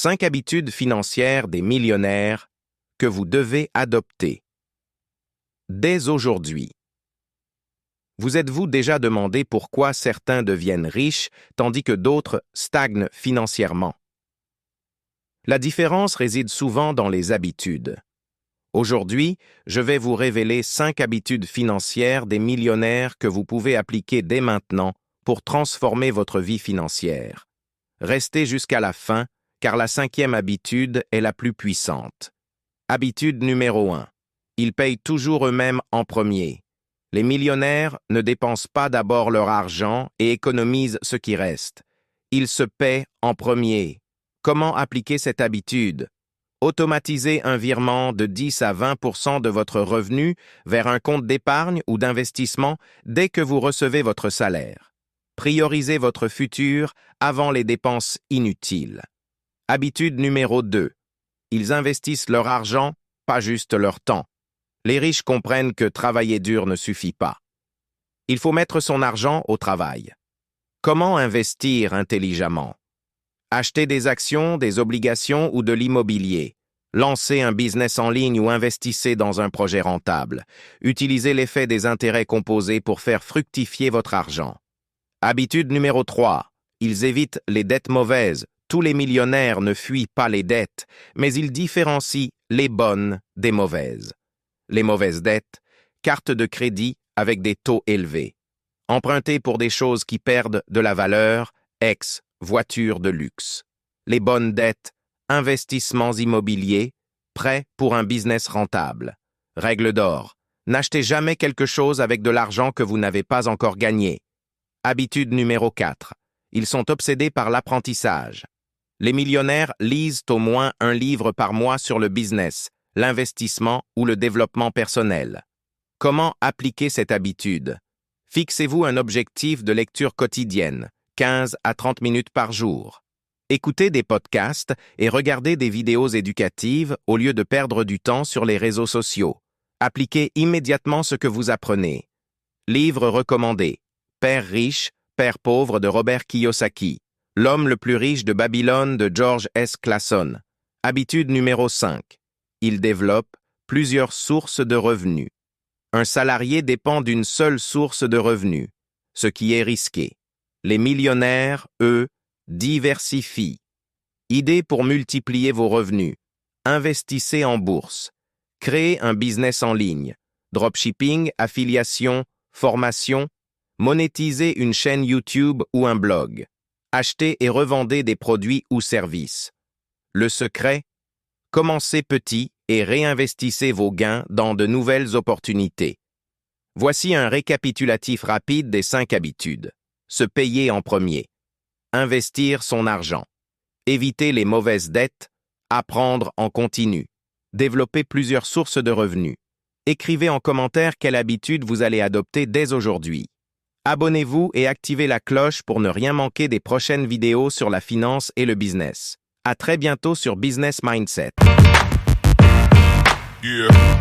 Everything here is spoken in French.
5 habitudes financières des millionnaires que vous devez adopter. Dès aujourd'hui. Vous êtes-vous déjà demandé pourquoi certains deviennent riches tandis que d'autres stagnent financièrement? La différence réside souvent dans les habitudes. Aujourd'hui, je vais vous révéler 5 habitudes financières des millionnaires que vous pouvez appliquer dès maintenant pour transformer votre vie financière. Restez jusqu'à la fin, car la 5e habitude est la plus puissante. Habitude numéro 1. Ils payent toujours eux-mêmes en premier. Les millionnaires ne dépensent pas d'abord leur argent et économisent ce qui reste. Ils se paient en premier. Comment appliquer cette habitude? Automatisez un virement de 10 à 20% de votre revenu vers un compte d'épargne ou d'investissement dès que vous recevez votre salaire. Priorisez votre futur avant les dépenses inutiles. Habitude numéro 2. Ils investissent leur argent, pas juste leur temps. Les riches comprennent que travailler dur ne suffit pas. Il faut mettre son argent au travail. Comment investir intelligemment? Achetez des actions, des obligations ou de l'immobilier. Lancez un business en ligne ou investissez dans un projet rentable. Utilisez l'effet des intérêts composés pour faire fructifier votre argent. Habitude numéro 3. Ils évitent les dettes mauvaises. Tous les millionnaires ne fuient pas les dettes, mais ils différencient les bonnes des mauvaises. Les mauvaises dettes, cartes de crédit avec des taux élevés. Emprunter pour des choses qui perdent de la valeur, voitures de luxe. Les bonnes dettes, investissements immobiliers, prêts pour un business rentable. Règle d'or, n'achetez jamais quelque chose avec de l'argent que vous n'avez pas encore gagné. Habitude numéro 4. Ils sont obsédés par l'apprentissage. Les millionnaires lisent au moins un livre par mois sur le business, l'investissement ou le développement personnel. Comment appliquer cette habitude? Fixez-vous un objectif de lecture quotidienne, 15 à 30 minutes par jour. Écoutez des podcasts et regardez des vidéos éducatives au lieu de perdre du temps sur les réseaux sociaux. Appliquez immédiatement ce que vous apprenez. Livre recommandé. Père riche, Père pauvre de Robert Kiyosaki. L'homme le plus riche de Babylone de George S. Clason. Habitude numéro 5. Il développe plusieurs sources de revenus. Un salarié dépend d'une seule source de revenus, ce qui est risqué. Les millionnaires, eux, diversifient. Idée pour multiplier vos revenus. Investissez en bourse. Créez un business en ligne. Dropshipping, affiliation, formation. Monétisez une chaîne YouTube ou un blog. Achetez et revendez des produits ou services. Le secret? Commencez petit et réinvestissez vos gains dans de nouvelles opportunités. Voici un récapitulatif rapide des 5 habitudes. Se payer en premier. Investir son argent. Éviter les mauvaises dettes. Apprendre en continu. Développer plusieurs sources de revenus. Écrivez en commentaire quelle habitude vous allez adopter dès aujourd'hui. Abonnez-vous et activez la cloche pour ne rien manquer des prochaines vidéos sur la finance et le business. À très bientôt sur Business Mindset. Yeah.